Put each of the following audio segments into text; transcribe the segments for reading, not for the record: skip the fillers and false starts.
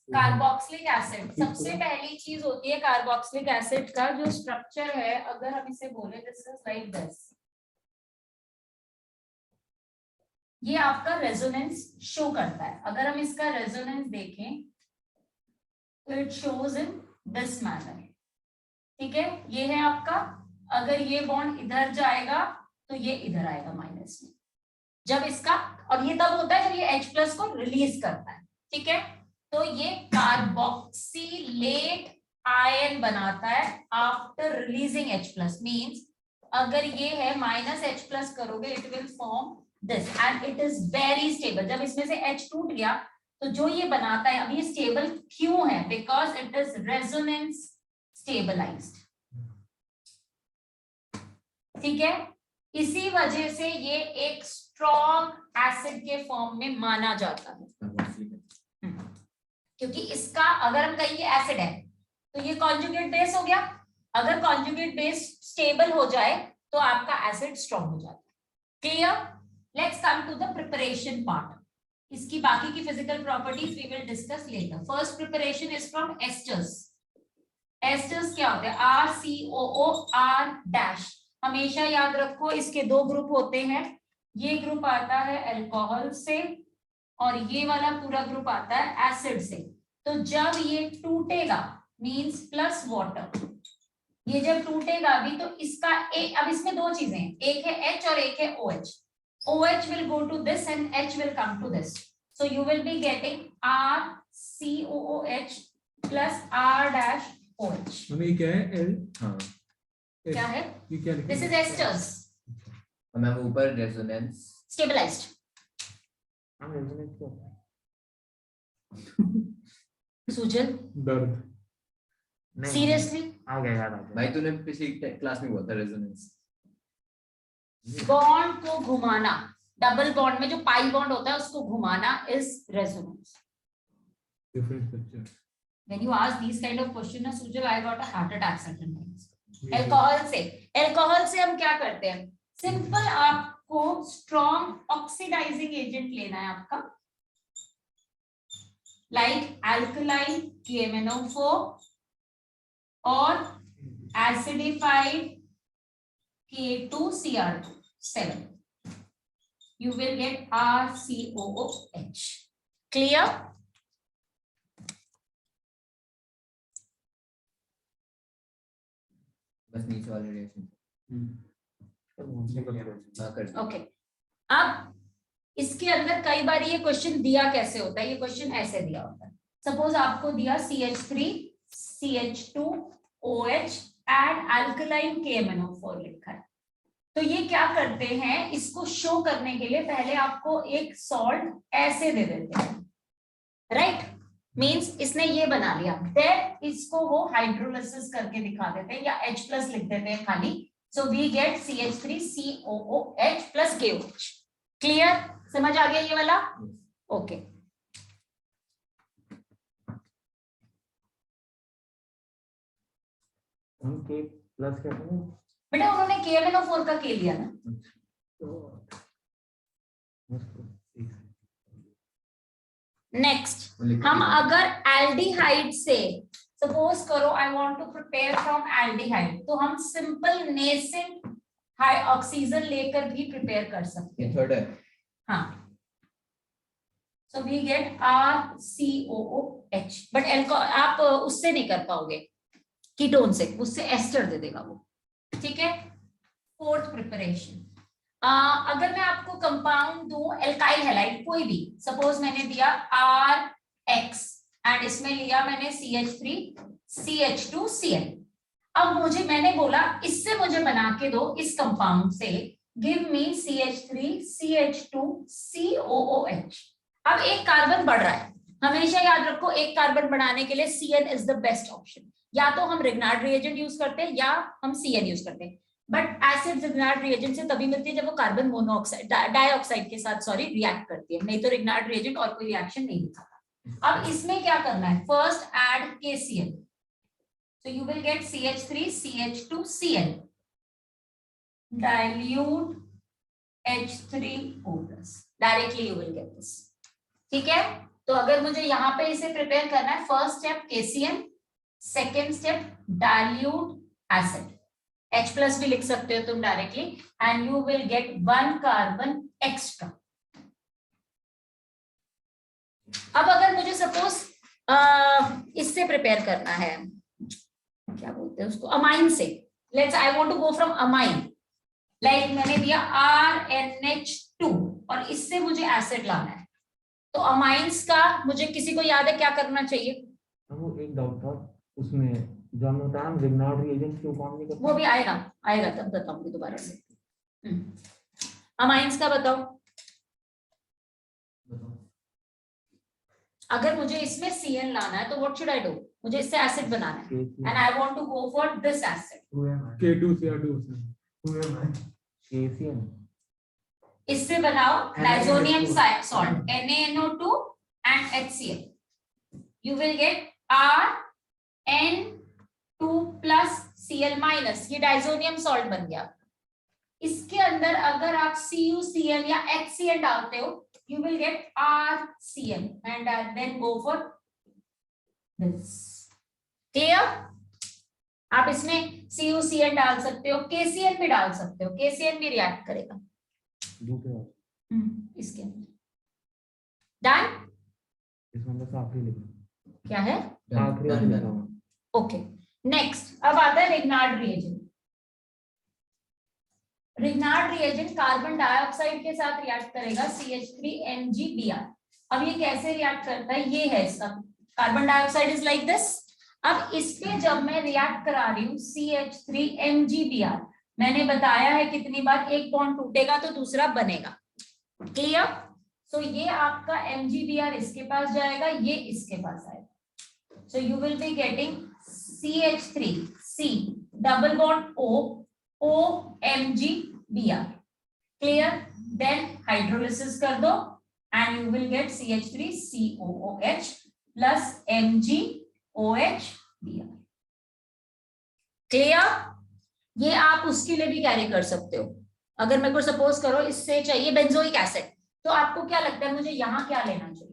Carboxylic acid सबसे पहली चीज होती है। कार्बोक्सिलिक एसिड का जो स्ट्रक्चर है, अगर हम इसे बोले दिस इज लाइक दिस, ये आपका रेजोनेंस शो करता है। अगर हम इसका रेजोनेंस देखें तो it shows in this manner. ठीक है, ये है आपका। अगर ये बॉन्ड इधर जाएगा तो ये इधर आएगा माइनस में, जब इसका, और ये तब होता है जब ये H+ को रिलीज करता है। ठीक है, तो ये कार्बोक्सिलेट आयन बनाता है आफ्टर रिलीजिंग H+। मींस अगर ये है -H+ करोगे it will form this and it is very stable. जब इसमें से H टूट गया तो जो ये बनाता है, अब ये स्टेबल क्यों है? Because it is resonance stabilized. ठीक है, इसी वजह से ये एक स्ट्रॉन्ग एसिड के फॉर्म में माना जाता है। क्योंकि इसका, अगर हम कहेंगे एसिड है तो ये कॉन्जुगेट बेस हो गया। अगर कॉन्जुगेट बेस स्टेबल हो जाए तो आपका एसिड स्ट्रॉन्ग हो जाता है। Clear? Let's come to the preparation part. इसकी बाकी की physical properties we will discuss later. First preparation is from esters. Esters क्या होते हैं? RCOOR-। हमेशा याद रखो इसके दो ग्रुप होते हैं। ये ग्रुप आता है अल्कोहल से और ये वाला पूरा ग्रुप आता है एसिड से। तो जब ये टूटेगा मींस प्लस वाटर, ये जब टूटेगा भी तो इसका अब इसमें दो चीजें हैं, एक है H और एक है OH। OH will go to this and H will come to this. So you will be getting RCOOH plus R-OH. हमें क्या है? L? हाँ, क्या है? ये क्या लिखा है? This is esters. मैम ऊपर रेजोनेंस Stabilized. हाँ, रेजोनेंस क्या होता है? सुजल, दर्द। सीरियसली आ गया याद आ गया। भाई तूने पिछली क्लास में बोला था रेजोनेंस। बॉन्ड को घुमाना, डबल बॉन्ड में जो पाई बॉन्ड होता है उसको घुमाना is resonance. Different structure. When you ask these kind of question ना Sujal, I got a heart attack certain times. Alcohol से हम क्या करते हैं? सिंपल आपको स्ट्रॉन्ग ऑक्सीडाइजिंग एजेंट लेना है आपका, लाइक अल्कलाइन KMnO4 और acidified K2Cr7. You will get RCOOH. Clear? बस नीचे वाले रिएक्शन ओके। अब इसके अंदर कई बार ये क्वेश्चन दिया कैसे होता है? ये क्वेश्चन ऐसे दिया होता है। सपोज आपको दिया CH3 CH2OH and alkaline KMnO4 लिखा है, तो ये क्या करते हैं? इसको शो करने के लिए पहले आपको एक सॉल्ट ऐसे दे देते हैं, राइट? मींस इसने ये बना लिया, देन इसको वो हाइड्रोलिसिस करके दिखा देते हैं या H+ लिख देते हैं खाली। So we get CH3COOH plus KOH. Clear? समझ आ गया ये वाला? ओके। हम K प्लस कहते हैं। बेटा उन्होंने KMnO4 का K लिया ना। नेक्स्ट, हम अगर एल्डिहाइड से, सपोज करो I want to prepare from aldehyde, तो हम सिंपल नेसेंट हाई ऑक्सीजन लेकर भी प्रिपेयर कर सकते हैं। थर्ड है। हाँ, so we get RCOOH, but आप उससे नहीं कर पाओगे, कीटोन से, उससे एस्टर दे देगा वो। ठीक है। फोर्थ प्रिपरेशन, अगर मैं आपको कंपाउंड दूं एल्काइल हैलाइड कोई भी, सपोज मैंने दिया RX एंड इसमें लिया मैंने CH3 CH2Cl। अब मैंने बोला इससे मुझे बना के दो इस कंपाउंड से, गिव मी CH3 CH2COOH। अब एक कार्बन बढ़ रहा है, हमेशा याद रखो एक कार्बन बढ़ाने के लिए CN is the best option. या तो हम रिग्नार्ड रिएजेंट यूज करते हैं या हम CN यूज करते हैं, बट एसिड रिग्नार्ड रिएजेंट से तभी मिलती है जब वो कार्बन मोनोऑक्साइड डाइऑक्साइड के साथ रिएक्ट करती है, नहीं तो रिग्नार्ड रिएजेंट और कोई रिएक्शन नहीं दिखाता। अब इसमें क्या करना है? First aid KCl, so you will get CH3 CH2Cl, dilute H3O plus. Directly you will get this. ठीक है, तो अगर मुझे यहाँ पे इसे प्रिपेयर करना है, first step KCl, second step dilute acid, H plus भी लिख सकते हो तुम directly, and you will gate 1 carbon extra. अब अगर मुझे सपोज इससे प्रिपेयर करना है, क्या बोलते हैं उसको, अमाइन से, let's I want to go from amine, like मैंने दिया RNH2 और इससे मुझे एसिड लाना है, तो अमाइंस का मुझे किसी को याद है क्या करना चाहिए? वो एक डाउट था उसमें जो हमने बताया रिग्नार्ड रिएजेंट क्यों काम नहीं करता, वो भी आएगा तब बताऊंगी दोबारा से. अमाइंस का बताओ. अगर मुझे इसमें Cl लाना है तो व्हाट शुड आई डू? मुझे इससे एसिड बनाना है and I want to go for this acid. K2Cr2 KCl इससे बनाओ diazonium salt NaNO2 and HCl. You will get RN2 plus Cl minus. ये डाइजोनियम सॉल्ट बन गया. इसके अंदर अगर आप CuCl या HCl डालते हो, you will get RCl and then go for this. Clear? आप इसमें CuCl डाल सकते हो, KCl भी डाल सकते हो, KCl भी रिएक्ट करेगा इसके अंदर. डन? इसमें बस आखिरी लिखना क्या है? आखिरी वाला लिखना. ओके, नेक्स्ट अब आता है Grignard reagent. Grignard reagent carbon dioxide के साथ रिएक्ट करेगा CH3MgBr. अब ये कैसे रिएक्ट करता है? ये है इसका carbon dioxide is like this. अब इस पे जब मैं रिएक्ट करा रही हूँ CH3MgBr, मैंने बताया है कितनी बार एक बॉन्ड टूटेगा तो दूसरा बनेगा. क्लियर? सो ये आपका MgBr इसके पास जाएगा, ये इसके पास आएगा. So you will be getting CH3C double bond OMgBr. Clear? Then hydrolysis कर दो and you will get CH3COOH plus MgOHBr. Clear? ये आप उसके लिए भी कैरी कर सकते हो. अगर मेरे को सपोज करो इससे चाहिए बेंजोइक एसिड, तो आपको क्या लगता है मुझे यहाँ क्या लेना चाहिए?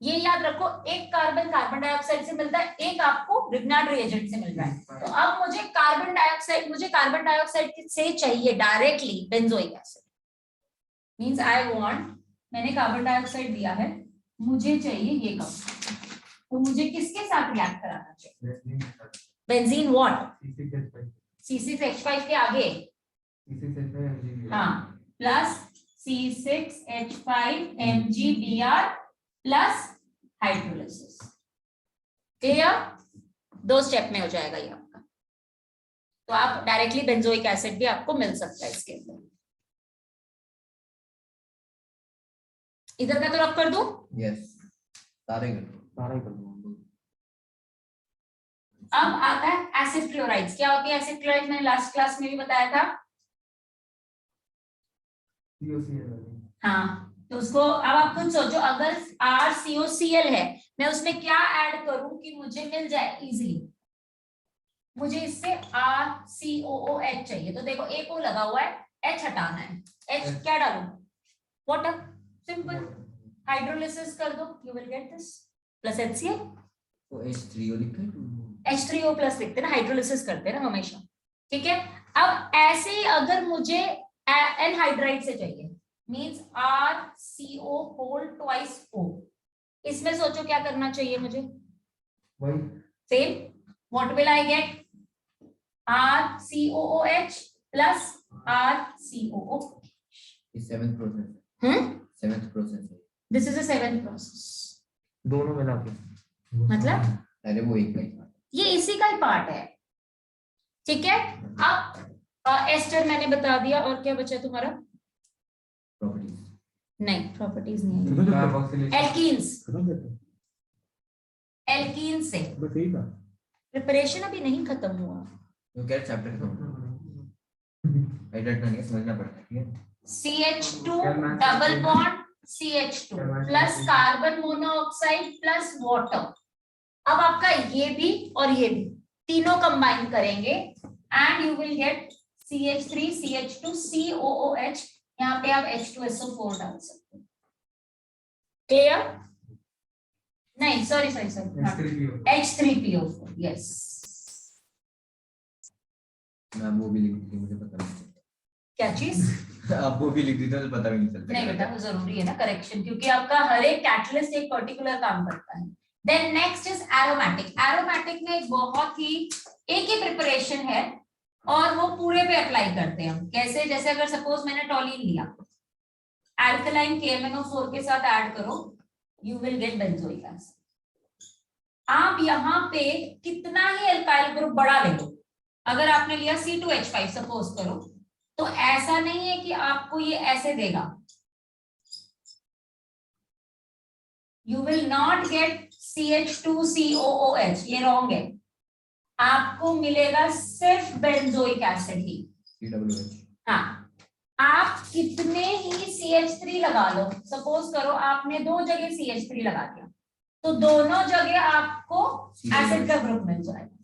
ये याद रखो, एक कार्बन कार्बन डाइऑक्साइड से मिलता है, एक आपको रिग्नार्ड रिएजेंट से मिल रहा है. तो अब मुझे कार्बन डाइऑक्साइड से चाहिए directly benzoic acid. Means I want, मैंने कार्बन डाइऑक्साइड दिया है, मुझे चाहिए ये कप, तो मुझे किसके साथ रिएक्ट कराना चाहिए? Benzene what? C6H5 के आगे, हाँ, plus C6H5MgBr plus hydrolysis. Clear? 2 step में हो जाएगा ये आपका. तो आप डायरेक्टली बेंजोइक एसिड भी आपको मिल सकता है इसके अंदर. इधर का तो रब कर दूं? यस, सारे कर दो. अब आता है एसिड क्लोराइड्स. क्या होती है एसिड क्लोराइड? मैंने लास्ट क्लास में भी बताया था. हाँ, तो उसको अब आप खुद सोचो, अगर RCOCl है, मैं उसमें क्या ऐड करूं कि मुझे मिल जाए इजीली? मुझे इससे RCOOH चाहिए, तो देखो एक O लगा हुआ है, H हटाना है. H क्या डालूं? वाटर. सिंपल. हाइड्रोलिसिस कर दो, you will get this plus HCl. तो H3O लिखा है. H3O प्लस लिखते ना, हाइड्रोलिसिस करते ना हमेशा. ठीक है. अब ऐसे ही अगर मुझे एनहाइड्राइड से चाहिए, means RCO whole twice O, इसमें सोचो क्या करना चाहिए मुझे? Same. What will I get? RCOOH plus RCOO. Seventh process. 7th process है. This is a 7th process. दोनों मिला के मतलब अरे वो एक का ही था. ये इसी का ही पार्ट है. ठीक है. अब एस्टर मैंने बता दिया, और क्या बचा तुम्हारा? प्रॉपर्टीज. नहीं, प्रॉपर्टीज नहीं है. एल्कीन्स से बस यही था. प्रिपरेशन अभी नहीं खत्म हुआ. तो क्या चैप्टर खत्म हुआ? एडिट नहीं समझना पड़ता है. ठीक है. CH2 double bond CH2 plus carbon monoxide plus water. अब आपका ये भी और ये भी तीनों कंबाइन करेंगे and you will gate CH3 CH2 COOH, यहाँ पे आप H2SO4 डाल सकते हो। क्लियर? नहीं, सॉरी H3PO4, यस। मैं वो भी लिख दी थी, मुझे पता नहीं चलता। क्या चीज? आप वो भी लिख दी तो पता भी नहीं चलता। नहीं बेटा, वो जरूरी है ना करेक्शन, क्योंकि आपका हर एक कैटलिस्ट एक पर्टिकुलर काम करता है। Then next is aromatic. Aromatic में एक बहुत ही एक ही प्रिपरेशन है और वो पूरे पे अप्लाई करते हैं हम। कैसे? जैसे अगर सपोज मैंने टॉलिन लिया, अल्कलाइन KMnO4 के साथ ऐड करो, you will gate benzoic acid. आप यहाँ पे कितना ही अल्काइल ग्रुप बड़ा ले लो, अगर आपने लिया C2H5 सपोज करो, तो ऐसा नहीं है कि आपको ये ऐसे देगा। You will not gate CH2COOH, ये रॉन्ग है। आपको मिलेगा सिर्फ बेंजोइक एसिड ही। COOH। हाँ, आप कितने ही CH3 लगा लो, सपोज करो आपने 2 जगह CH3 लगा दिया, तो दोनों जगह आपको एसिड का ग्रुप मिल जाएगा।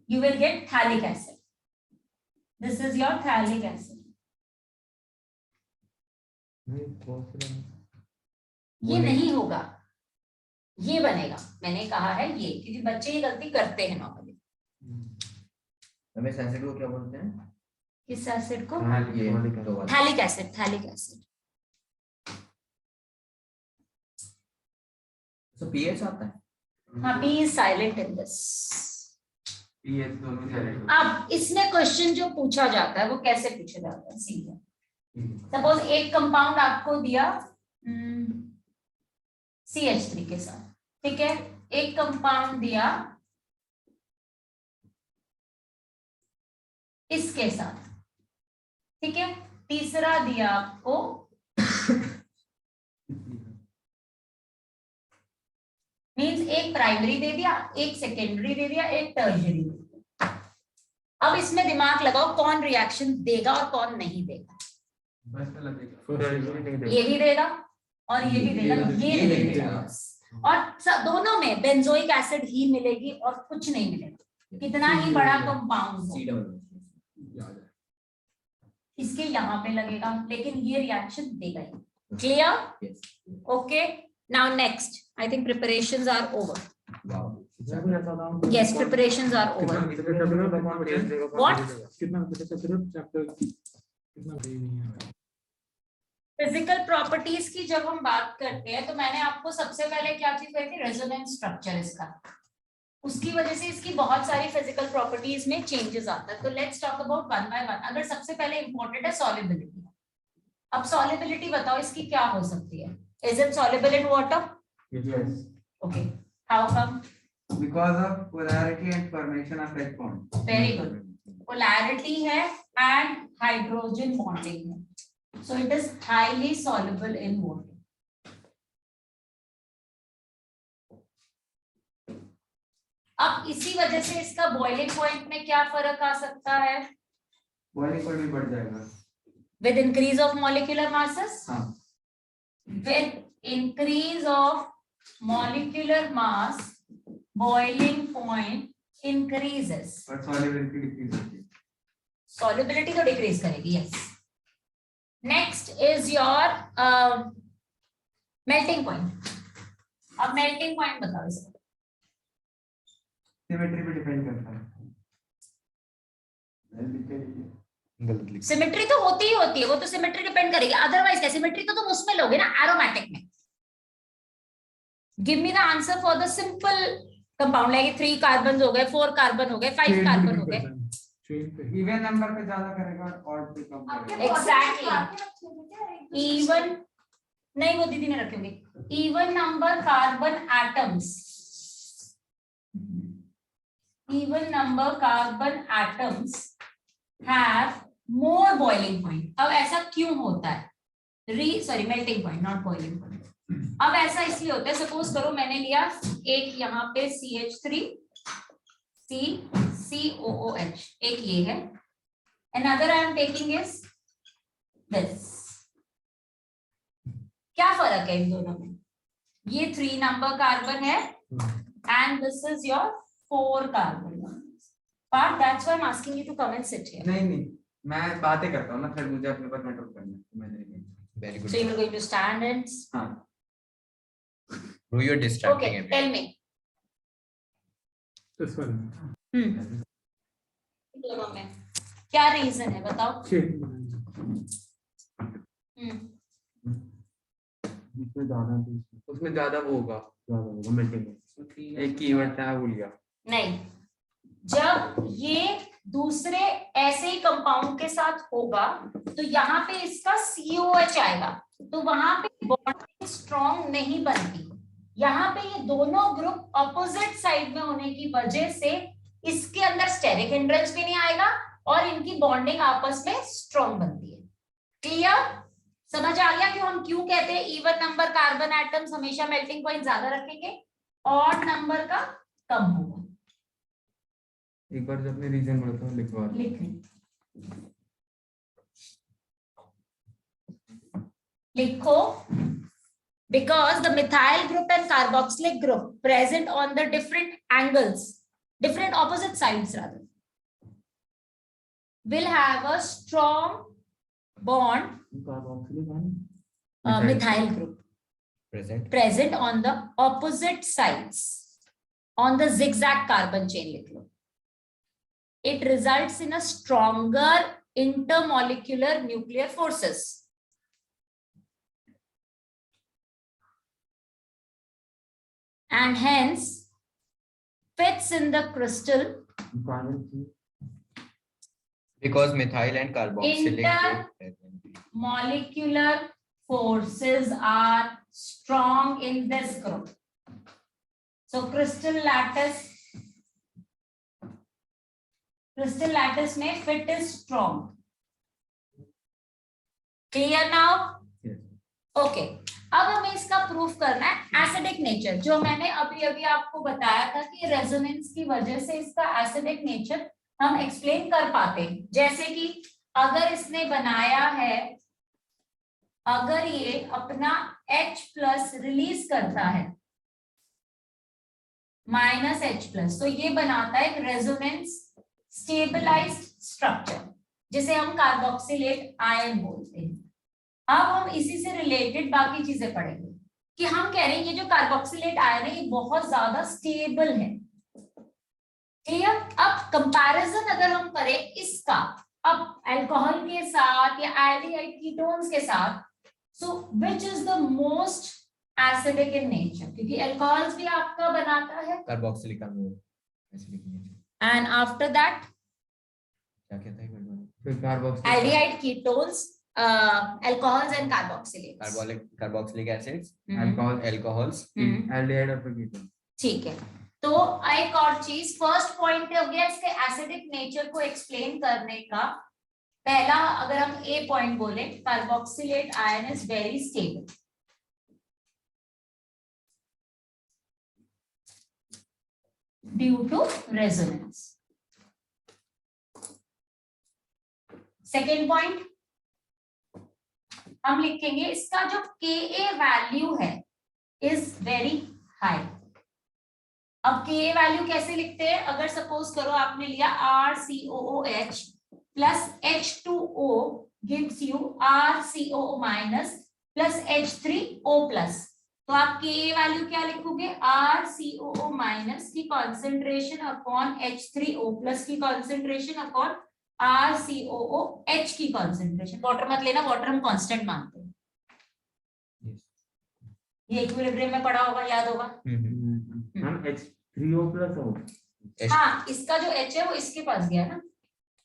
You will get phthalic acid. This is your phthalic acid. ये नहीं होगा, ये बनेगा। मैंने कहा है ये, क्योंकि बच्चे ये गलती करते हैं नॉर्मली। हमें एसिड को क्या बोलते हैं? किस एसिड को? ये थैलिक एसिड। Phthalic acid. तो pH आता है। हाँ, P is silent in this. pH दोनों साइड। अब इसमें क्वेश्चन जो पूछा जाता है वो कैसे पूछा जाता है? सीधा सपोज एक कंपाउंड आपको दिया CH3 के साथ, ठीक है, एक कंपाउंड दिया इसके साथ, ठीक है, तीसरा दिया आपको मींस एक प्राइमरी दे दिया, एक सेकेंडरी दे दिया, एक टर्शियरी दे दिया। अब इसमें दिमाग लगाओ कौन रिएक्शन देगा और कौन नहीं देगा। ये भी देगा और ये भी देगा, ये नहीं देगा। और दोनों में बेंजोइक एसिड ही मिलेगी और कुछ नहीं मिलेगा, कितना ही बड़ा कंपाउंड हो। इसके यहाँ पे लगेगा, लेकिन ये रिएक्शन देगा ही। Clear? Okay, now next, I think preparations are over. Yes, preparations are over. What? Physical properties की जब हम बात करते हैं तो मैंने आपको सबसे पहले क्या चीज कही थी? रेजोनेंस स्ट्रक्चर इसका। उसकी वजह से इसकी बहुत सारी फिजिकल प्रॉपर्टीज में चेंजेस आता है। तो let's talk about one by one. अगर सबसे पहले इंपॉर्टेंट है सॉल्युबिलिटी। अब सॉल्युबिलिटी बताओ इसकी क्या हो सकती है? Is it soluble in water? Yes. Okay, how come? Because of polarity and formation of H bond. Very good. Polarity है and hydrogen bonding है. So it is highly soluble in water. अब इसी वजह से इसका बॉइलिंग पॉइंट में क्या फर्क आ सकता है? बॉइलिंग पॉइंट भी बढ़ जाएगा With increase of molecular masses? हाँ. With increase of molecular mass, boiling point increases. But solubility decrease होती है. Solubility तो decrease करेगी, yes. Next is your melting point. अब melting point बताओ इसका. Symmetry पे डिपेंड करता है. सिमेट्री तो होती ही होती है, वो तो सिमेट्री डिपेंड करेगी, अदरवाइज क्या? सिमेट्री तो तुम उसमें लोगे ना, एरोमेटिक में। Give me the answer for the simple compound, like 3 carbon हो गए, 4 कार्बन हो गए, 5 कार्बन हो गए। इवन नंबर पे ज्यादा करेगा और ऑड पे कम करेगा। एग्जैक्टली, इवन नहीं, वो दीदी ने रखे होंगे। Even number carbon atoms, even number carbon atoms have more boiling point. अब ऐसा क्यों होता है? melting point, not boiling point. अब ऐसा इसलिए होता है, सपोज करो मैंने लिया एक यहाँ पे CH3 COOH, एक ये है, another I am taking is this. क्या फर्क है इन दोनों में? ये 3 नंबर कार्बन है and this is your 4 carbon part. That's why I'm asking you to come and sit here. नहीं मैं बातें करता हूँ ना, फिर मुझे अपने पर कंट्रोल करना है, मैं नहीं। Very good. So you're going to stand and हाँ Bro, you're distracting okay, everyone. tell me. This one. दोनों में क्या रीजन है बताओ। उसमें ज्यादा वो होगा, एक कीवर्ड था भूल गया। नहीं, जब ये दूसरे ऐसे ही कंपाउंड के साथ होगा तो यहाँ पे इसका COH आएगा, तो वहां पे बॉन्डिंग स्ट्रॉन्ग नहीं बनती। यहाँ पे ये दोनों ग्रुप ऑपोजिट साइड में होने की वजह से इसके अंदर स्टेरिक हिंड्रेंस भी नहीं आएगा और इनकी बॉन्डिंग आपस में स्ट्रॉन्ग बनती है। क्लियर? समझ आ गया क्यों हम क्यों कहते हैं इवन नंबर कार्बन एटम्स हमेशा मेल्टिंग पॉइंट ज्यादा रखेंगे, ऑड नंबर का कम होगा। एक बार जब अपने रीजन बोलता हूँ लिखवा दो। लिखो because the methyl group and carboxylic group present on the different angles, different opposite sides rather, will have a strong bond, methyl group present on the opposite sides on the zigzag carbon chain लिख लो. It results in a stronger intermolecular nuclear forces. And hence fits in the crystal Because methyl and carboxylic group molecular forces are strong in this group. So crystal lattice में fit is strong. Clear now? Yes. Okay. अब हमें इसका proof करना है acidic nature, जो मैंने अभी अभी आपको बताया था कि रेजोनेंस की वजह से इसका एसिडिक नेचर हम एक्सप्लेन कर पाते हैं। जैसे कि अगर इसने बनाया है, अगर ये अपना H+ रिलीज करता है -H+, तो ये बनाता है एक रेजोनेंस स्टेबलाइज्ड स्ट्रक्चर जिसे हम कार्बोक्सिलेट आयन बोलते हैं। अब हम इसी से रिलेटेड बाकी चीजें पढ़ेंगे कि हम कह रहे हैं ये जो कार्बोक्सिलेट आयन है ये बहुत ज्यादा स्टेबल है। क्लियर? अब कंपैरिजन अगर हम करें इसका अब अल्कोहल के साथ या एल्डिहाइड कीटोन्स के साथ, so which is the most acidic in nature, क्योंकि अल्कोहल्स भी आपका बनाता है carboxylic acidic nature। And after that क्या कहता है फिर carboxylic aldehyde ketones, alcohols and carboxylates, carboxylic acids, alcohols, hmm. aldehyde और कीटोन। ठीक है, तो एक और चीज, फर्स्ट पॉइंट हो गया इसके एसिडिक नेचर को एक्सप्लेन करने का। पहला अगर हम ए पॉइंट बोले, carboxylate ion is very stable. Due to resonance. Second point हम लिखेंगे इसका जो Ka वैल्यू है इज वेरी हाई। अब Ka वैल्यू कैसे लिखते हैं? अगर सपोज करो आपने लिया RCOOH plus H2O gives you RCOO minus plus H3O plus, तो आप Ka वैल्यू क्या लिखोगे? RCOO माइनस की कॉन्सेंट्रेशन अपॉन H3O प्लस की कॉन्सेंट्रेशन अपॉन RCOOH की कॉन्सेंट्रेशन। वाटर मत लेना, वाटर हम कांस्टेंट मानते हैं। ये इक्विलिब्रियम में पढ़ा होगा, याद होगा। हम H3O+ हो। हाँ, इसका जो H है वो इसके पास गया ना,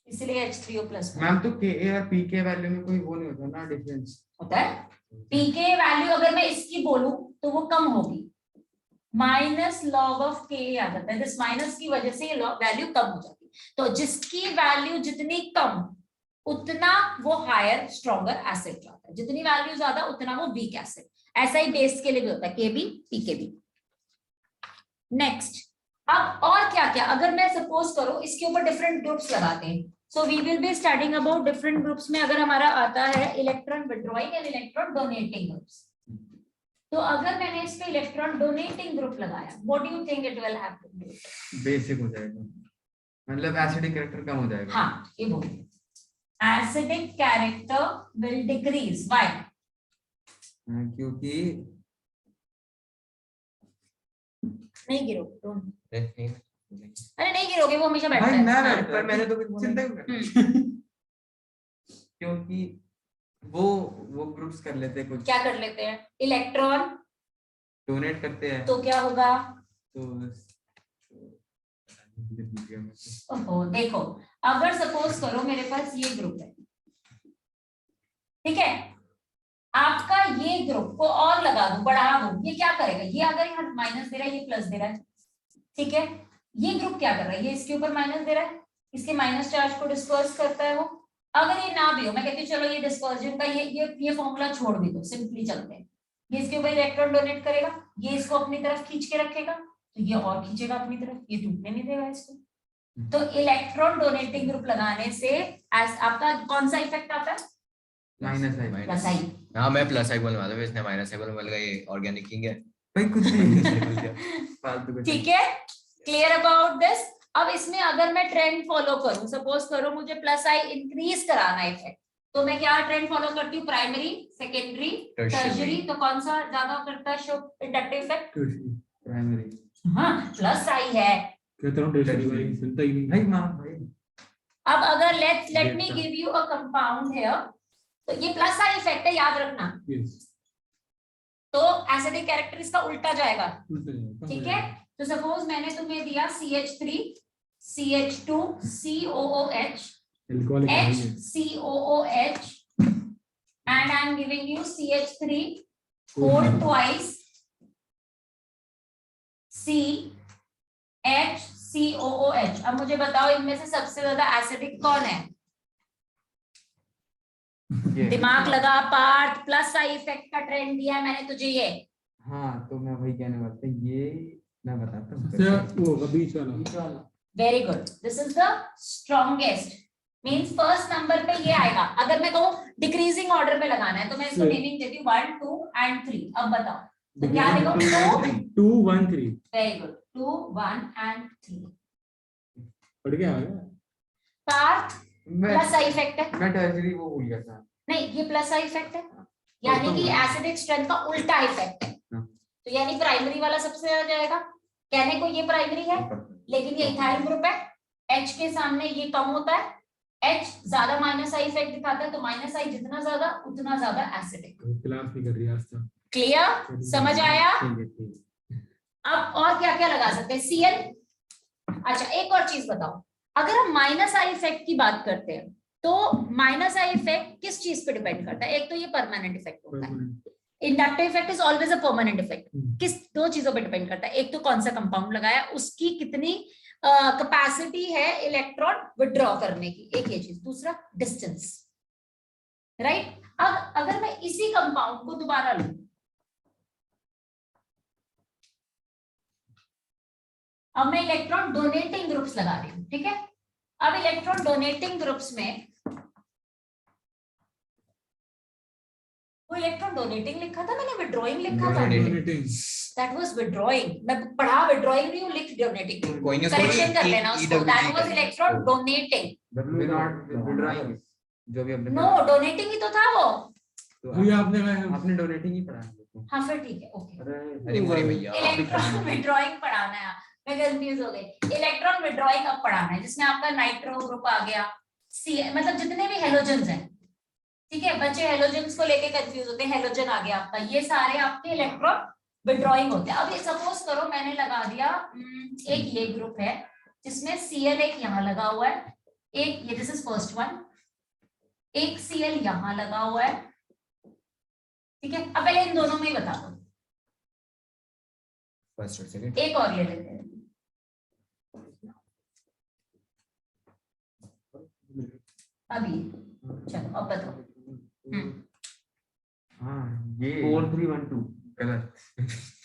इसलिए H3O+। मैम तो Ka और Pk वैल्यू में कोई वो नहीं होता ना, डिफरेंस होता है। Pk वैल्यू अगर मैं इसकी बोलूं तो वो कम होगी, माइनस लॉग ऑफ Ka आ जाता है। इस माइनस की वजह से ये वैल्यू कम हो जाती है। तो जिसकी वैल्यू जितनी कम उतना वो हायर स्ट्रॉन्गर एसिड जाता है, जितनी वैल्यू ज्यादा उतना वो वीक एसिड। ऐसा ही बेस के लिए भी होता है, Kb Pkb। नेक्स्ट, अब और क्या क्या अगर मैं सपोज करो इसके ऊपर डिफरेंट ग्रुप्स लगाते हैं, so we will be studying about different groups में अगर हमारा आता है electron withdrawing and electron donating groups, तो अगर मैंने इस पे इलेक्ट्रॉन डोनेटिंग ग्रुप लगाया, what do you think it will happen? Basic हो जाएगा, मतलब एसिडिक कैरेक्टर कम हो जाएगा। हाँ, ये बोल, acidic character will decrease, why? क्योंकि नहीं गिरो, don't. नहीं अरे नहीं गिरोगे, वो हमेशा बैठता भाई है। मैं हाँ। पर मैंने तो कुछ चिंता क्यों हम्म। करी? क्योंकि वो ग्रुप्स कर लेते हैं, कुछ क्या कर लेते हैं? इलेक्ट्रॉन डोनेट करते हैं, तो क्या होगा? तो ओहो, देखो, अगर सपोज करो मेरे पास ये ग्रुप है, ठीक है, आपका ये ग्रुप को और लगा दो, बढ़ा दो, ये क्या करेगा? ये अगर यहाँ माइनस दे रहा है, ये प्लस दे रहा है, ठीक है, ये ग्रुप क्या कर रहा है? ये इसके ऊपर माइनस दे रहा है, इसके माइनस चार्ज को डिस्पर्स करता है वो। अगर ये ना भी हो, मैं कहती हूँ चलो ये डिस्पर्जन का ये फॉर्मूला छोड़ भी दो, सिंपली चलते हैं, ये इसके ऊपर इलेक्ट्रॉन डोनेट करेगा, ये इसको अपनी तरफ खींच के रखेगा, तो ये और खींचेगा अपनी तरफ, ये टूटने नहीं देगा इसको। तो इलेक्ट्रॉन डोनेटिंग ग्रुप लगाने से आपका कौन सा इफेक्ट आता है? माइनस है प्लस आई। हाँ मैं प्लस आई बोलने वाला था, इसने माइनस आई बोल गया, ये ऑर्गेनिक किंग है। भाई कुछ नहीं फालतू कुछ ठीक है, क्लियर अबाउट दिस। अब इसमें अगर मैं ट्रेंड फॉलो करूं, सपोज करो मुझे प्लस आई इंक्रीज कराना है इफेक्ट, तो मैं क्या ट्रेंड फॉलो करती हूँ? Primary, secondary, tertiary. तो कौन सा ज्यादा करता है शो इंडक्टिव इफेक्ट? प्राइमरी। हाँ, प्लस आई है। कहता हूँ टर्शियरी भाई, सुनता ही नहीं भाई मां भाई अब अगर let me give you a compound here, तो ये प्लस आई इफेक्ट है, याद रखना। यस, तो एसिडिक कैरेक्टर इसका उल्टा जाएगा, ठीक है। तो सपोज मैंने तुम्हें दिया CH3 CH2 COOH एल्कोहलिक है ये। HCOOH and I am giving you CH3 4 twice CHCOOH। अब मुझे बताओ इनमें से सबसे ज्यादा एसिडिक कौन है? दिमाग लगा पार्थ, प्लस आई इफेक्ट का ट्रेंड दिया है मैंने तुझे ये। हाँ तो मैं वही कहने वाला था, ये मैं बताता हूँ। सबसे वो बीच वाला। Very good, this is the strongest, means first number पे ये आएगा। अगर मैं कहूँ डिक्रीजिंग ऑर्डर में लगाना है तो मैं इसको नेमिंग देती हूँ 1 2 and 3। अब बताओ तो क्या लिखो? 2 1 3। Very good, 2 1 and 3। पढ़ गया पार्थ, मैं प्लस आई इफेक्ट है। मैं टर्शियरी वो भूल गया था। नहीं, ये प्लस आई इफेक्ट है, यानी कि एसिडिक स्ट्रेंथ का उल्टा इफेक्ट है। तो यानी प्राइमरी वाला सबसे ज्यादा जाएगा। कहने को ये प्राइमरी है, लेकिन ये इथाइल ग्रुप है, H के सामने ये कम होता है, H ज्यादा माइनस आई इफेक्ट दिखाता है, तो माइनस आई जितना ज्यादा उतना ज्यादा एसिडिक। क्लास नहीं कर रही आज तक। क्लियर, समझ आया? ठीक है, ठीक है। अब और क्या क्या लगा सकते हैं? Cl। अच्छा, एक और चीज बताओ, अगर हम माइनस आई इफेक्ट की बात करते हैं तो माइनस आई इफेक्ट किस चीज पे डिपेंड करता है? एक तो ये परमानेंट इफेक्ट होता है, inductive effect is always a permanent effect. किस दो चीजों पे डिपेंड करता है? एक तो कौन सा कंपाउंड लगाया, उसकी कितनी कैपेसिटी है इलेक्ट्रॉन विड्रॉ करने की, एक ये चीज। दूसरा डिस्टेंस, राइट। अब अगर मैं इसी कंपाउंड को दोबारा लूं, अब मैं इलेक्ट्रॉन डोनेटिंग ग्रुप्स लगा रही हूं, ठीक है। अब इलेक्ट्रॉन डोनेटिंग ग्रुप्स में वो इलेक्ट्रॉन डोनेटिंग लिखा था, मैंने विड्रॉइंग लिखा था। दैट वाज विड्रॉइंग, मैं पढ़ा विड्रॉइंग नहीं हूं, लिख डोनेटिंग। कोई नहीं, करेक्शन कर लेना उसको, that was electron donating. W not withdrawing, जो भी हमने नो, डोनेटिंग ही तो था वो। तो ये आपने कहा आपने डोनेटिंग ही पढ़ा है। हाँ फिर ठीक है, ओके। अरे मोरे भैया इलेक्ट्रॉन विड्रॉइंग पढ़ाना है, मैं कंफ्यूज हो गई। इलेक्ट्रॉन विड्रॉइंग अब पढ़ाना है, जिसमें आपका नाइट्रो ग्रुप आ गया, सी, मतलब जितने भी हेलोजेंस हैं, ठीक है। बच्चे हेलोजेंस को लेके कंफ्यूज होते हैं, हेलोजन आ गया आपका, ये सारे आपके इलेक्ट्रॉन विड्रॉइंग होते हैं। अब ये सपोज करो मैंने लगा दिया, एक ये ग्रुप है जिसमें Cl एक यहाँ लगा हुआ है, एक ये, दिस इज फर्स्ट वन, एक Cl यहाँ लगा हुआ है, ठीक है। अब पहले इन दोनों में ही बता दो, फर्स्ट और सेकंड। एक और ले लेते हैं अभी। चलो अब बताओ। हाँ ये 4 3 1 2 गलत।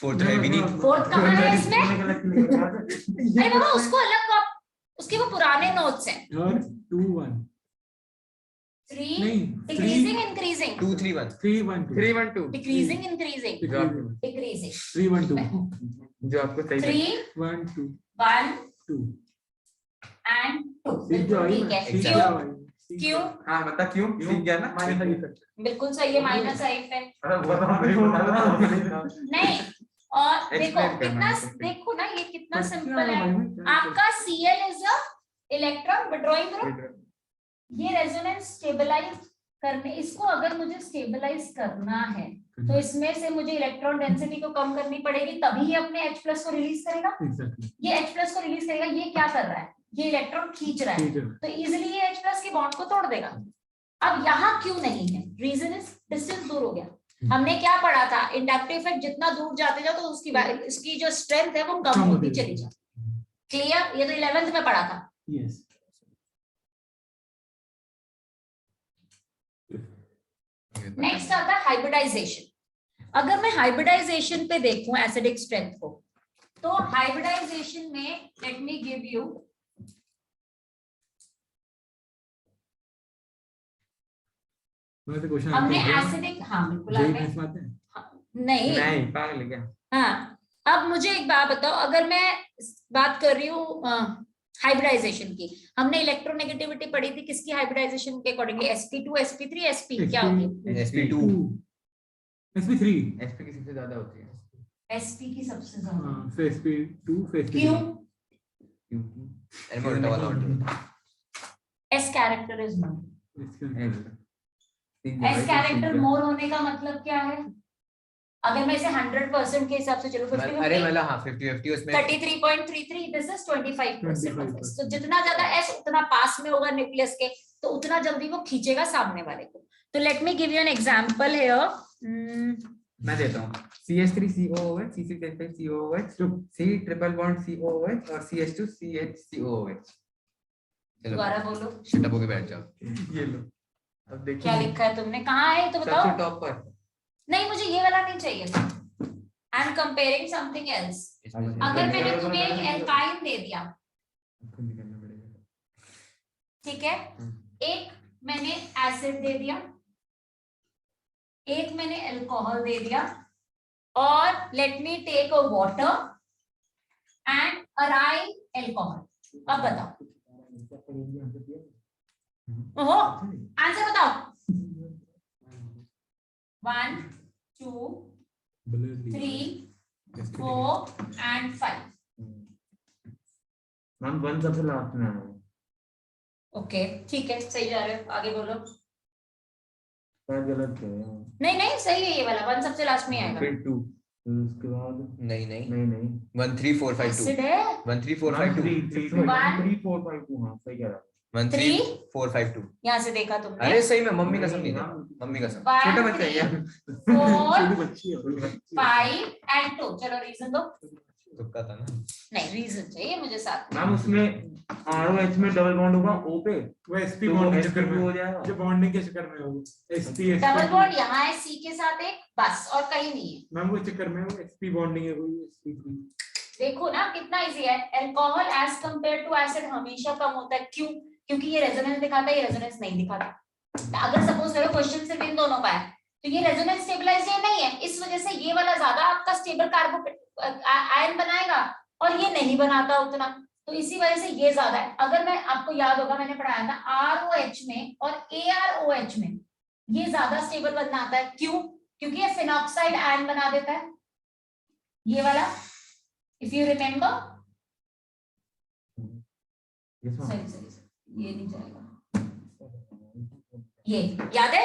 फोर्थ है भी नहीं। फोर्थ कहाँ है इसमें? अरे बाबा उसको अलग उसके वो पुराने नोट्स हैं। और 2 1 3 नहीं, decreasing increasing 2 3 1 3 1 2 3 1 2 decreasing increasing decreasing 3 1 2 जो आपको सही लगे। 3 1 2 1 2 and 2 सीख बिल्कुल जाओ ठीक है Exactly. क्यों क्यों हाँ बता क्यों सीख गया ना। माइनस आई इफेक्ट बिल्कुल सही है माइनस आई इफेक्ट अरे वो तो नहीं बता नहीं और देखो Explain करना कितना है तो फिर। देखो ना ये कितना सिंपल है आपका Cl is a electron withdrawing group ये रेजोनेंस स्टेबलाइज करने इसको अगर मुझे स्टेबलाइज करना है तो इसमें से मुझे इलेक्ट्रॉन डेंसिटी को कम करनी पड़ेगी तभी ये अपने H+ को रिलीज करेगा एग्जैक्टली ये H+ को रिलीज करेगा ये क्या कर रहा है ये इलेक्ट्रॉन खींच रहा है तो इजीली ये H+ की बॉन्ड को तोड़ देगा अब यहाँ क्यों नहीं है रीजन इज डिस्टेंस दूर हो गया हमने क्या पढ़ा था इंडक्टिव इफेक्ट जितना दूर जाते जाओ तो उसकी जो स्ट्रेंथ है वो कम होती चली जाती क्लियर ये तो 11th में पढ़ा था यस नेक्स्ट आता है हाइब्रिडाइजेशन अगर मैं हाइब्रिडाइजेशन पे देखूं एसिडिक स्ट्रेंथ को तो हाइब्रिडाइजेशन में लेट मी गिव यू मैं तो क्वेश्चन हमने एसिडिक हाँ बिल्कुल आ गए नहीं नहीं पागल है क्या। हाँ अब मुझे एक बात बताओ अगर मैं बात कर रही हूँ हाइब्रिडाइजेशन की हमने इलेक्ट्रोनेगेटिविटी पढ़ी थी किसकी हाइब्रिडाइजेशन के अकॉर्डिंगली sp2 sp3 sp क्या होती है sp2 sp3 एसपी की सबसे ज्यादा होती है sp की सबसे ज्यादा हां फिर sp2 फिर sp3 क्यों क्योंकि अरे मोटा वाला order s character is more इसका s कैरेक्टर मोर होने का मतलब क्या है अगर मैं इसे 100% के हिसाब से चलूं 50 अरे मतलब हाँ 50 50 उसमें 33.33 दिस इज 25% तो जितना ज्यादा s उतना पास में होगा न्यूक्लियस के तो उतना जल्दी वो खींचेगा सामने वाले को तो let me give you an example here मैं देता हूँ CH3COOH CC10COOH C triple bond COOH और CH2CHCOOH। दोबारा बोलो शट अप होके बैठ जाओ ये लो अब देखिए क्या लिखा है तुमने कहाँ है तो बताओ सबसे टॉप पर नहीं मुझे ये वाला नहीं चाहिए था I am comparing something else अगर मैंने तुम्हें एक एल्काइन दे दिया खुद ही करना पड़ेगा। ठीक है एक मैंने एसिड दे दिया एक मैंने अल्कोहल दे दिया और let me take a water and arrive alcohol अब बताओ ओहो आंसर बताओ 1 2 3 4 and 5 मैम 1 सबसे लास्ट में आया ओके ठीक है सही जा रहे हो आगे बोलो शायद गलत है नहीं नहीं सही है ये वाला 1 सबसे लास्ट में आएगा फिर 2 फिर उसके बाद नहीं नहीं नहीं 1 3 4 5 2 एसिड है 1 3 4 5 2 3 One. 3 4 5 2 हां सही कह रहा 1 3 Three. 4 5 2 यहाँ से देखा तुमने अरे सही में मम्मी कसम नहीं हाँ। मम्मी कसम 1 छोटा बच्चा है 3 क्या 4 छोटी बच्ची है 5 and 2 चलो रीजन दो तुक्का था ना नहीं रीजन चाहिए मुझे साथ में मैम उसमें ROH में डबल बॉन्ड होगा O पे वो एसपी तो बॉन्ड के sp2 चक्कर हो में जाएगा जो बॉन्डिंग के चक्कर में हो एसपी डबल बॉन्ड यहाँ है C के साथ एक बस और कहीं नहीं है मैम वो चक्कर में वो एसपी बॉन्डिंग है कोई sp3 देखो ना कितना इजी है alcohol as compare to acid हमेशा कम होता है क्यों क्योंकि ये रेजोनेंस दिखाता है ये रेजोनेंस नहीं दिखाता अगर सपोज करो क्वेश्चन सिर्फ इन दोनों का है तो ये रेजोनेंस स्टेबलाइज्ड नहीं है इस वजह से ये वाला ज्यादा आपका स्टेबल कार्बो आयन बनाएगा और ये नहीं बनाता उतना तो इसी वजह से ये ज्यादा है अगर मैं आपको याद होगा मैंने पढ़ाया था ROH में और AROH में ये ज्यादा स्टेबल बनाता है क्यों क्योंकि ये फिनॉक्साइड आयन बना देता है ये वाला इफ यू रिमेम्बर सही सही ये नहीं जाएगा ये याद है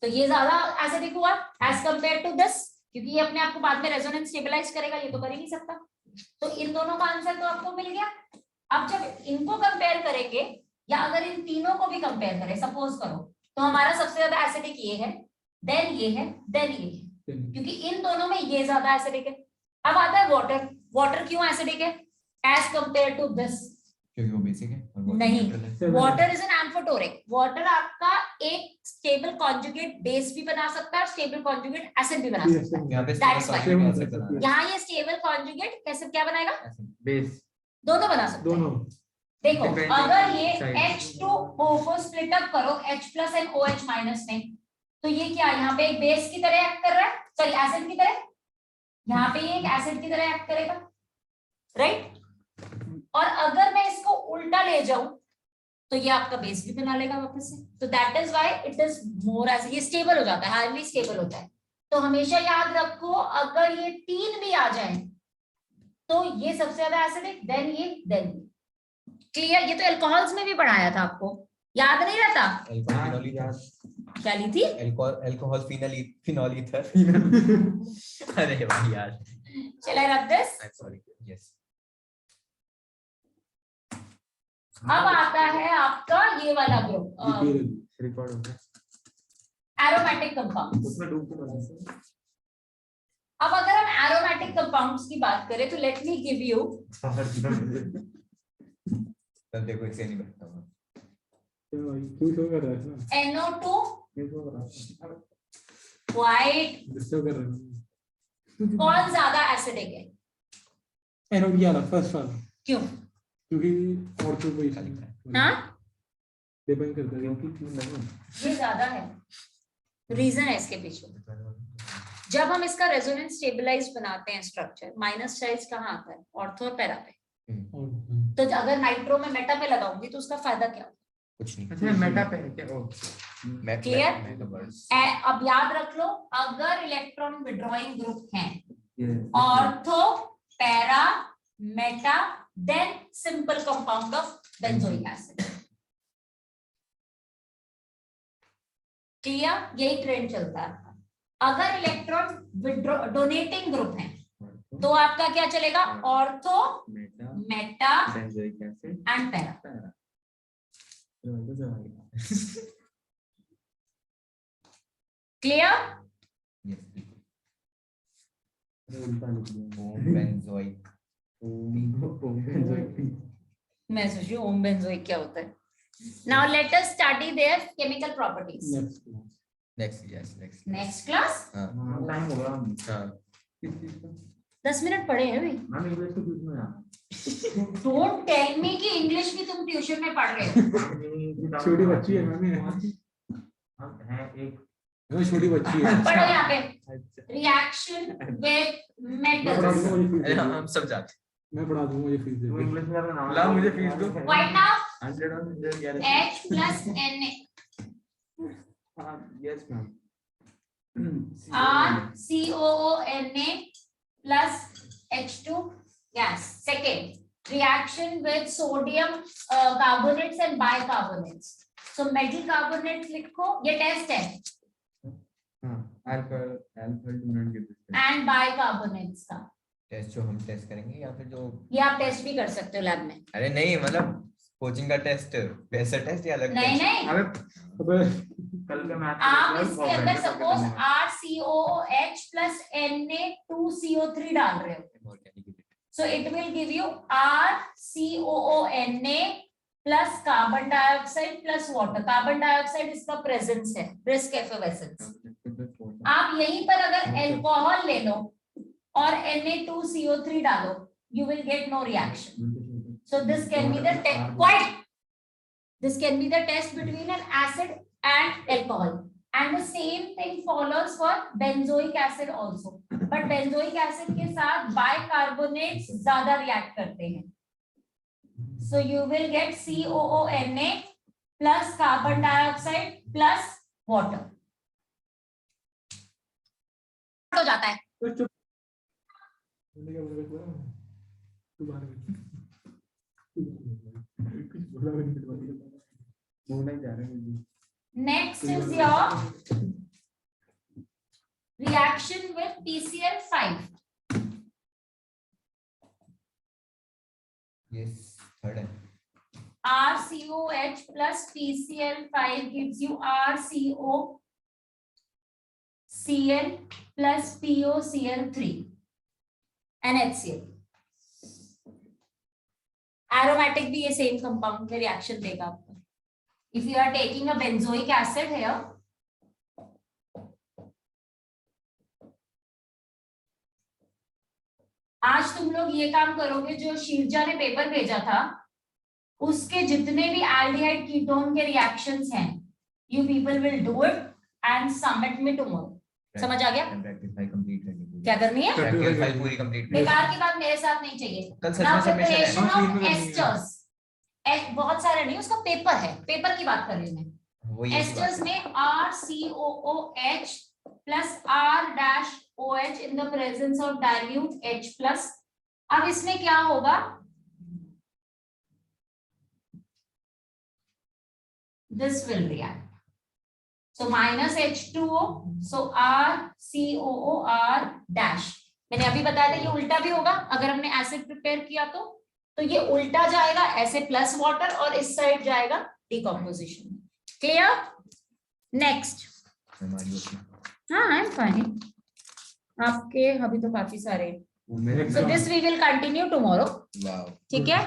तो ये ज्यादा एसिडिक हुआ एज कंपेयर टू दिस क्योंकि ये अपने आप को बाद में रेजोनेंस स्टेबलाइज करेगा ये तो कर ही नहीं सकता तो इन दोनों का आंसर तो आपको मिल गया अब जब इनको कंपेयर करेंगे या अगर इन तीनों को भी कंपेयर करें सपोज करो तो हमारा सबसे ज्यादा एसिडिक ये है देन ये है देन ये है क्योंकि इन दोनों में ये ज्यादा एसिडिक है अब आता है वाटर वाटर क्यों एसिडिक है एज कंपेयर टू दिस क्योंकि वो बेसिक है और वो नहीं। neutral है। वाटर इज एन एम्फोटोरिक वाटर आपका एक स्टेबल कॉन्जुगेट बेस भी बना सकता है स्टेबल कॉन्जुगेट एसिड भी बना सकता है यहाँ पे That's why. stable conjugate acid बना यहाँ ये स्टेबल कॉन्जुगेट कैसे क्या बनाएगा है। बेस दोनों बना सकते हैं दोनों देखो Depending अगर on ये size. H2O को स्प्लिट अप करो H plus and OH minus में, तो ये क्या यहाँ पे एक बेस की तरह एक्ट कर रहा है, सॉरी एसिड की तरह, यहाँ पे ये एक एसिड की तरह एक्ट करेगा, राइट। और अगर मैं इसको उल्टा ले जाऊं तो ये आपका बेस भी बना लेगा वापस से, तो that is why it is more acid, ये स्टेबल हो जाता है, हाईली स्टेबल होता है। तो हमेशा याद रखो अगर ये 3 भी आ जाए तो ये सबसे ज्यादा एसिडिक, देन ये। क्लियर, ये तो अल्कोहल्स में भी पढ़ाया था आपको, याद नहीं रहता? अल्कोहल ईथर, क्या ली थी? Alcohol phenol ether. अरे भाई यार, Shall I rub this? I am sorry, yes. अब आता है आपका ये वाला ग्रुप, रिकॉर्ड हो गया एरोमेटिक कंपाउंड्स। उसमें डूब के बना से अब अगर हम एरोमेटिक कंपाउंड्स की बात करें तो लेट मी गिव यू, तब देखो इसे नहीं बैठता हूँ। क्यों शो कर रहा है ना? NO2 ये तो बना व्हाइट, डिस्टर्ब कर रहा है। कौन ज्यादा एसिडिक है? एनओडी वाला फर्स्ट वाला, क्यों? क्योंकि और तो कोई हाँ, डिपेंड करता है। क्योंकि क्यों नहीं ये ज्यादा है, रीजन है इसके पीछे। जब हम इसका रेजोनेंस स्टेबलाइज बनाते हैं स्ट्रक्चर, माइनस चार्ज कहाँ आता है? ऑर्थो और पैरा पे। तो अगर नाइट्रो में मेटा पे लगाऊंगी तो उसका फायदा क्या? कुछ नहीं। अच्छा मेटा पे है क्या? ओ Clear? मैं तो बस अब याद रख लो, अगर इलेक्ट्रॉन विड्रॉइंग ग्रुप हैं ये ortho, para, meta, then simple compound of benzoic acid. Clear, यही ट्रेंड चलता है। अगर इलेक्ट्रॉन डोनेटिंग ग्रुप है तो आपका क्या चलेगा? Ortho, Meta benzoic acid and para. Clear? Yes. उल्टा लिख दिया ओम बेंजोइक। बेंजोइक मैं सोच रही हूँ ओम बेंजोइक क्या होता है। Now let us study there chemical properties. Next, yes next. Next class. हां टाइम हो गया हां, किस चीज का 10 मिनट पढ़े हैं भाई। मैम इंग्लिश तो बीच में यार डोंट टेल मी कि इंग्लिश भी तुम ट्यूशन में पढ़ रहे हो। छोटी बच्ची है मैम ये। हम है एक वो छोटी बच्ची है। पढ़ो यहाँ पे, रिएक्शन विद मैं पढ़ा मेटल्स। दूंगा, मुझे फीस अरे दे दो। हम सब जाते मैं पढ़ा दूंगा, मुझे फीस दे तो दो। इंग्लिश में अपना नाम ला, मुझे फीस दो। Right now, 100 on 111 H plus Na yes ma'am R COONA plus H2 gas. Second, reaction with sodium carbonates and bicarbonates. So metal carbonates लिखो, ये टेस्ट है, हां alcohol do not give this and bicarbonates का test जो हम test करेंगे या फिर जो, ये आप टेस्ट भी कर सकते हो लैब में। अरे नहीं मतलब कोचिंग का टेस्ट, वैसा टेस्ट या अलग नहीं टेस्ट? नहीं, अबे कल के मैथ आप इसके अंदर सपोज RCOOH plus Na2CO3 डाल रहे हो, so it will give you RCOONA plus carbon dioxide plus water. Carbon dioxide इसका प्रेजेंस है, brisk effervescence। आप यहीं पर अगर अल्कोहल ले लो और Na2CO3 डालो, you will get no reaction. So this can be the test. This can be the test between an acid and alcohol, and the same thing follows for benzoic acid also. But benzoic acid के साथ bicarbonates ज्यादा react करते हैं. So you will get COONA plus carbon dioxide plus water. हो जाता है। तू बाहर कुछ बोला नहीं, बोलना ही जा रहा है। Next is your reaction with PCl5. Yes, third है। RCOH plus PCl5 gives you RCOCl plus POCl3 and HCl. Aromatic भी ये सेम कंपाउंड में रिएक्शन देगा आपको। If you are taking a benzoic acid here, आज तुम लोग ये काम करोगे जो शीर्जा ने पेपर भेजा था उसके जितने भी एल्डिहाइड कीटोन के रिएक्शंस हैं, you people will do it and submit me tomorrow. समझ आ गया? प्रैक्टिस फाइल कंप्लीट करनी पूरी। क्या करनी है? प्रैक्टिस फाइल पूरी कंप्लीट करनी है। बेकार की बात मेरे साथ नहीं चाहिए। कल सच Now में सबमिशन है। preparation हाँ, of फिर तो नहीं है। esters, बहुत सारे नहीं, उसका पेपर है, पेपर की बात कर रही हूँ मैं। वो ये Esters में RCOOH plus R-OH in the presence of dilute H plus। अब इसमें क्या होगा? This will react. So minus H2O, so RCOOR dash। मैंने अभी बताया था ये उल्टा भी होगा, अगर हमने एसिड प्रिपेयर किया तो ये उल्टा जाएगा ऐसे प्लस वाटर और इस साइड जाएगा डिकम्पोजिशन। क्लियर? नेक्स्ट। हमारी होती है। हाँ, आई एम फाइन। आपके अभी तो काफी सारे। मेरे So this we will continue tomorrow। Wow. ठीक है?